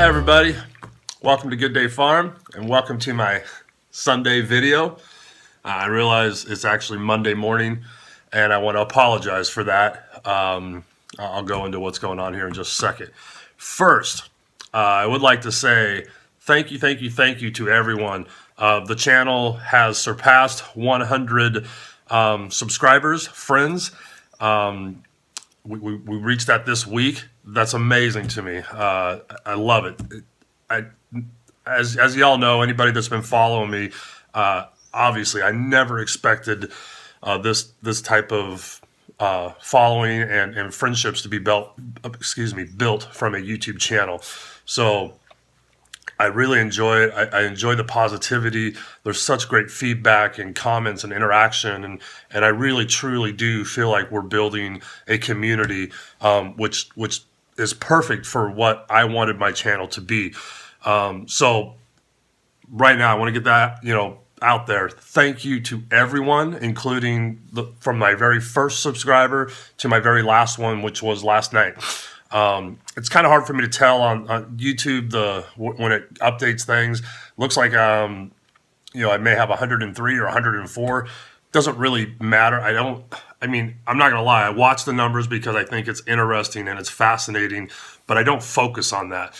Hi everybody, welcome to Good Day Farm and welcome to my Sunday video. I realize it's actually Monday morning and I want to apologize for that. I'll go into what's going on here in just a second. First, I would like to say thank you to everyone. The channel has surpassed 100 subscribers, friends. We reached that this week. That's amazing to me. I love it. As y'all know, anybody that's been following me, obviously, I never expected this type of following and friendships to be built from a YouTube channel. So I really enjoy it. I enjoy the positivity. There's such great feedback and comments and interaction, and I really truly do feel like we're building a community, which is perfect for what I wanted my channel to be. So right now, I want to get that out there. Thank you to everyone, including from my very first subscriber to my very last one, which was last night. It's kind of hard for me to tell on YouTube when it updates things. Looks like I may have 103 or 104. Doesn't really matter. I'm not gonna lie. I watch the numbers because I think it's interesting and it's fascinating, but I don't focus on that.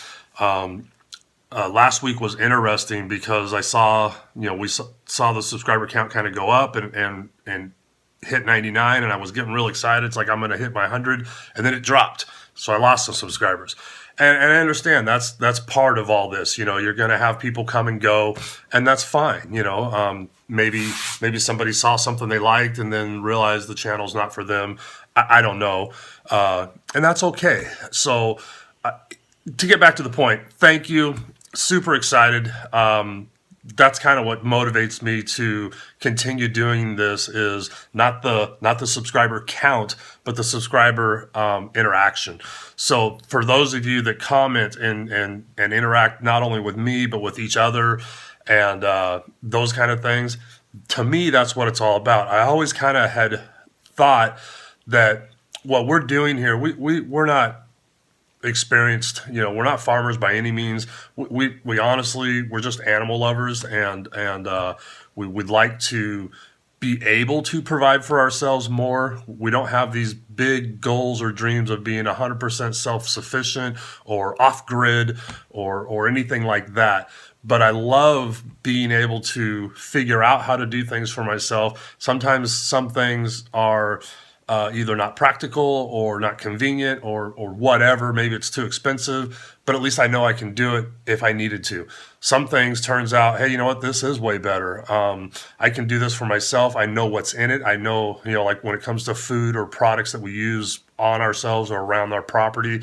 Last week was interesting because I saw we saw the subscriber count kind of go up and hit 99, and I was getting real excited. It's like I'm gonna hit my 100, and then it dropped. So I lost some subscribers, and I understand that's part of all this. You're going to have people come and go, and that's fine. Maybe somebody saw something they liked and then realized the channel's not for them. I don't know, and that's okay. So to get back to the point, thank you. Super excited. That's kind of what motivates me to continue doing this, is not the subscriber count, but the subscriber interaction. So for those of you that comment and interact not only with me but with each other and those kind of things, to me that's what it's all about. I always kind of had thought that what we're doing here, we're not experienced, we're not farmers by any means. We honestly, we're just animal lovers, and we would like to be able to provide for ourselves more. We don't have these big goals or dreams of being 100% self-sufficient or off-grid or anything like that. But I love being able to figure out how to do things for myself. Sometimes some things are either not practical or not convenient or whatever. Maybe it's too expensive, but at least I know I can do it if I needed to. Some things turns out, hey, you know what? This is way better. I can do this for myself. I know what's in it. I know, like when it comes to food or products that we use on ourselves or around our property,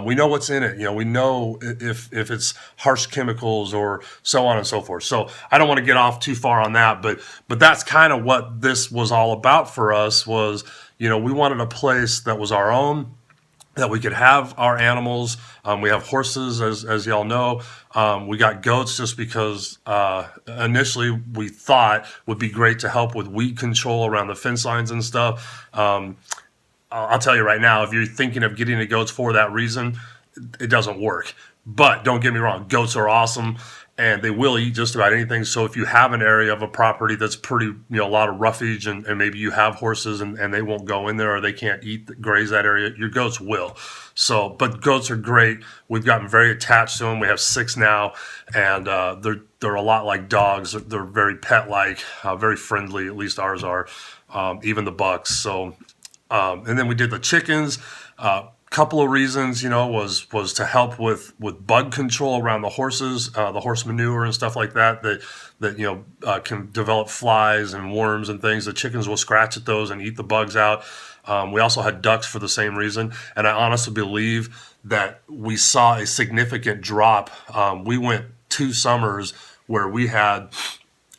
we know what's in it. We know if it's harsh chemicals or so on and so forth. So I don't want to get off too far on that, but that's kind of what this was all about for us. Was we wanted a place that was our own, that we could have our animals. We have horses, as y'all know. We got goats just because initially we thought would be great to help with weed control around the fence lines and stuff. I'll tell you right now, if you're thinking of getting the goats for that reason, it doesn't work. But don't get me wrong, goats are awesome, and they will eat just about anything. So if you have an area of a property that's pretty, a lot of roughage, and maybe you have horses and they won't go in there or they can't graze that area, your goats will. So, but goats are great. We've gotten very attached to them. We have 6 now, and they're a lot like dogs. They're very pet-like, very friendly. At least ours are, even the bucks. So, and then we did the chickens. Couple of reasons, was to help with bug control around the horses, the horse manure and stuff like that can develop flies and worms and things. The chickens will scratch at those and eat the bugs out. We also had ducks for the same reason, and I honestly believe that we saw a significant drop. We went 2 summers where we had,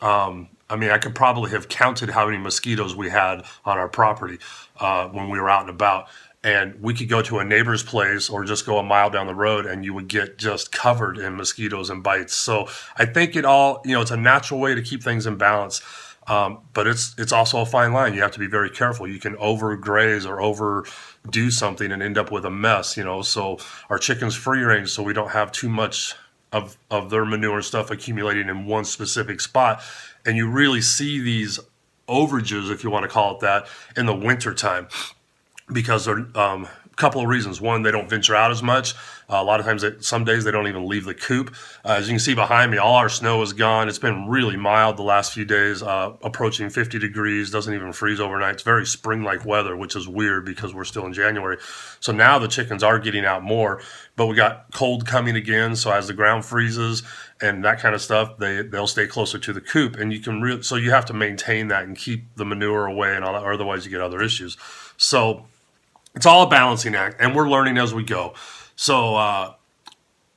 I could probably have counted how many mosquitoes we had on our property when we were out and about. And we could go to a neighbor's place or just go a mile down the road and you would get just covered in mosquitoes and bites. So I think it all, it's a natural way to keep things in balance. But it's also a fine line. You have to be very careful. You can overgraze or overdo something and end up with a mess, So our chicken's free range, so we don't have too much of their manure and stuff accumulating in one specific spot. And you really see these overages, if you want to call it that, in the wintertime because they're a couple of reasons. One, they don't venture out as much. A lot of times, some days they don't even leave the coop. As you can see behind me, all our snow is gone. It's been really mild the last few days, approaching 50 degrees, doesn't even freeze overnight. It's very spring-like weather, which is weird because we're still in January. So now the chickens are getting out more, but we got cold coming again. So as the ground freezes and that kind of stuff, they'll stay closer to the coop. And you can so you have to maintain that and keep the manure away and all that, or otherwise you get other issues. So it's all a balancing act, and we're learning as we go. So I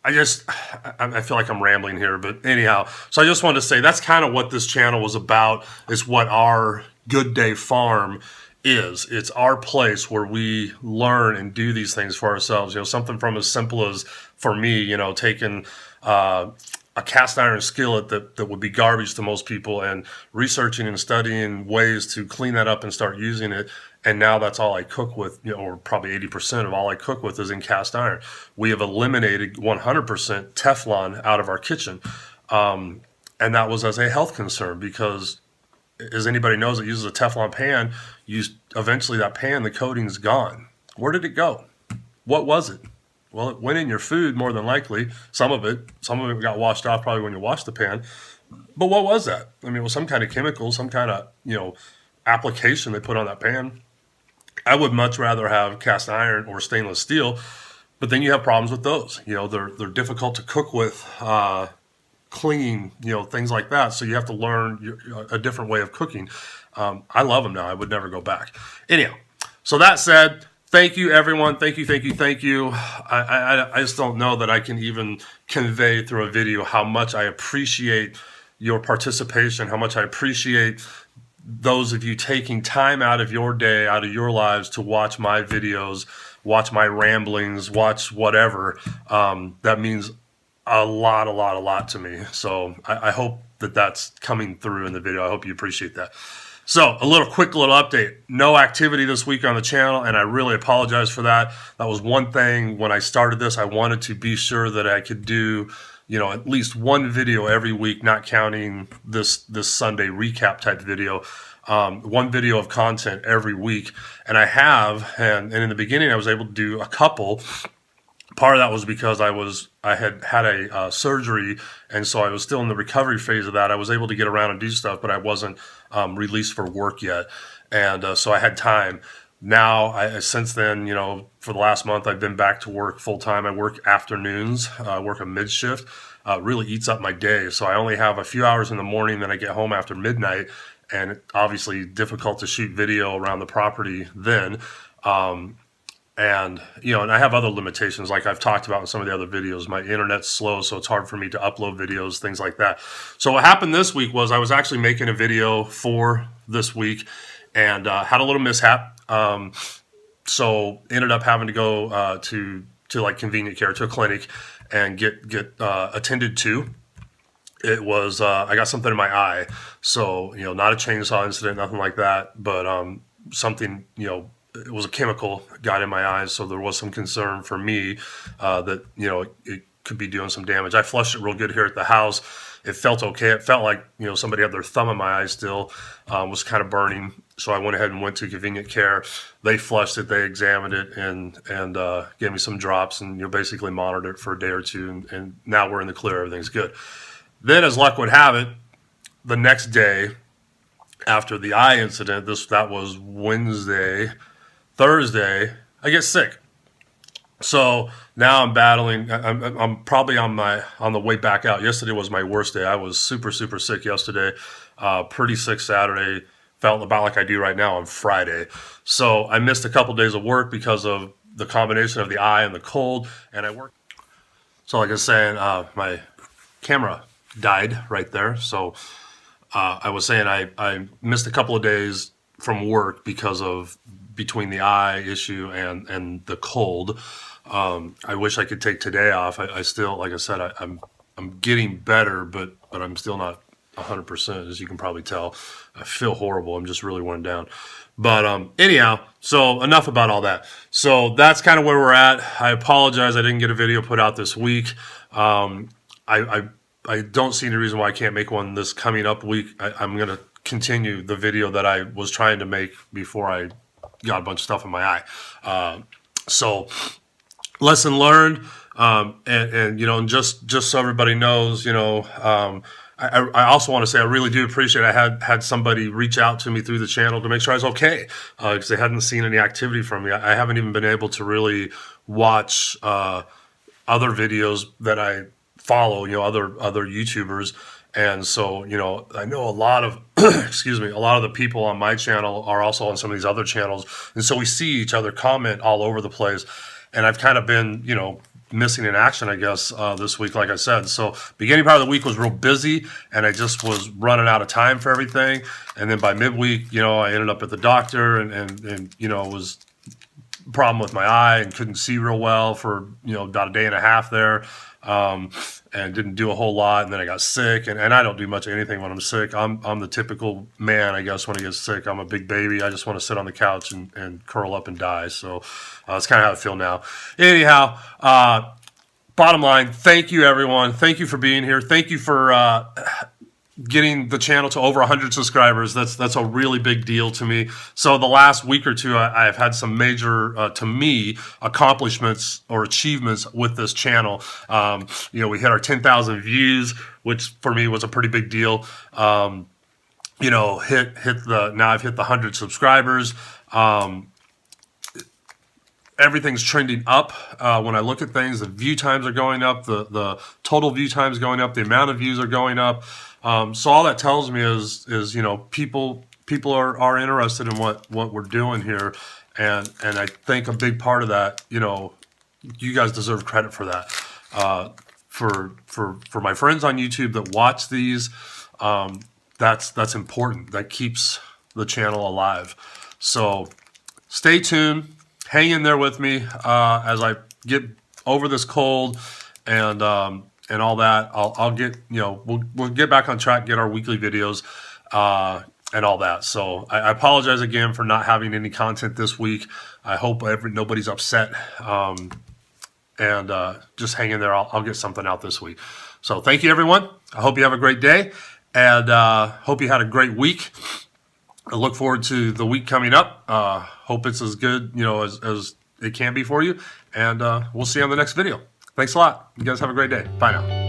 feel like I'm rambling here, but anyhow, so I just wanted to say that's kind of what this channel was about, is what our Good Day Farm is. It's our place where we learn and do these things for ourselves. Something from as simple as, for me, taking a cast iron skillet that would be garbage to most people and researching and studying ways to clean that up and start using it. And now that's all I cook with, or probably 80% of all I cook with is in cast iron. We have eliminated 100% Teflon out of our kitchen. And that was as a health concern because, as anybody knows that uses a Teflon pan, eventually that pan, the coating's gone. Where did it go? What was it? Well, it went in your food more than likely. Some of it got washed off probably when you washed the pan. But what was that? I mean, it was some kind of chemical, some kind of, application they put on that pan. I would much rather have cast iron or stainless steel, but then you have problems with those. They're difficult to cook with, cleaning, things like that. So you have to learn a different way of cooking. I love them now. I would never go back. Anyhow, so that said, thank you, everyone. Thank you, thank you, thank you. I just don't know that I can even convey through a video how much I appreciate your participation, how much I appreciate those of you taking time out of your day, out of your lives to watch my videos, watch my ramblings, watch whatever. That means a lot to me. So I hope that that's coming through in the video. I hope you appreciate that. So quick little update. No activity this week on the channel, and I really apologize for that. That was one thing when I started this. I wanted to be sure that I could do, at least one video every week, not counting this Sunday recap type video. One video of content every week, and I have, and in the beginning I was able to do a couple. Part of that was because I had a surgery, and so I was still in the recovery phase of that. I was able to get around and do stuff, but I wasn't released for work yet, and so I had time. Now, since then, for the last month, I've been back to work full time. I work afternoons, work a mid shift. Really eats up my day, so I only have a few hours in the morning. Then I get home after midnight, and it's obviously difficult to shoot video around the property then. And I have other limitations, like I've talked about in some of the other videos. My internet's slow, so it's hard for me to upload videos, things like that. So what happened this week was I was actually making a video for this week and had a little mishap. So ended up having to go to like convenient care, to a clinic, and get attended to. It was I got something in my eye, so not a chainsaw incident, nothing like that, but something it was a chemical got in my eyes, so there was some concern for me that it could be doing some damage. I flushed it real good here at the house. It felt okay. It felt like somebody had their thumb in my eye still, was kind of burning. So I went ahead and went to convenient care. They flushed it, they examined it, and gave me some drops, and basically monitored it for a day or two, and now we're in the clear. Everything's good. Then, as luck would have it, the next day after the eye incident, that was Wednesday. Thursday, I get sick. So now I'm battling. I'm probably on the way back out. Yesterday was my worst day. I was super sick yesterday. Pretty sick Saturday. Felt about like I do right now on Friday. So I missed a couple days of work because of the combination of the eye and the cold. And I worked. So like I was saying, my camera died right there. So I was saying I missed a couple of days from work because of between the eye issue and the cold. I wish I could take today off. I still, like I said, I'm getting better, but I'm still not 100%, as you can probably tell. I feel horrible. I'm just really worn down. But anyhow, so enough about all that. So that's kind of where we're at. I apologize I didn't get a video put out this week. I don't see any reason why I can't make one this coming up week. I'm going to continue the video that I was trying to make before I got a bunch of stuff in my eye. So lesson learned. And you know, and just so everybody knows, you know, I also want to say I really do appreciate I had somebody reach out to me through the channel to make sure I was okay, because they hadn't seen any activity from me. I haven't even been able to really watch other videos that I follow, you know, other YouTubers. And so, you know, I know a lot of, excuse me, a lot of the people on my channel are also on some of these other channels. And so we see each other comment all over the place. And I've kind of been, you know, missing in action, I guess, this week, like I said. So beginning part of the week was real busy, and I just was running out of time for everything. And then by midweek, you know, I ended up at the doctor and you know, was a problem with my eye and couldn't see real well for, you know, about a day and a half there. And didn't do a whole lot, and then I got sick, and I don't do much of anything when I'm sick. I'm the typical man, I guess, when I get sick. I'm a big baby. I just want to sit on the couch and curl up and die. So that's kind of how I feel now. Anyhow, bottom line, thank you, everyone. Thank you for being here. Thank you for getting the channel to over 100 subscribers. That's a really big deal to me. So the last week or two, I've had some major, to me, accomplishments or achievements with this channel. You know, we hit our 10,000 views, which for me was a pretty big deal. You know, now I've hit the 100 subscribers. Everything's trending up. When I look at things, the view times are going up, the total view times going up, the amount of views are going up. So all that tells me is you know, people are interested in what we're doing here, and I think a big part of that, you know, you guys deserve credit for that. For my friends on YouTube that watch these, that's important. That keeps the channel alive. So stay tuned. Hang in there with me as I get over this cold and all that. I'll get, you know, we'll get back on track, get our weekly videos and all that. So I apologize again for not having any content this week. I hope nobody's upset. And just hang in there. I'll get something out this week. So thank you, everyone. I hope you have a great day, and hope you had a great week. I look forward to the week coming up. Hope it's as good, you know, as it can be for you. And we'll see you on the next video. Thanks a lot. You guys have a great day. Bye now.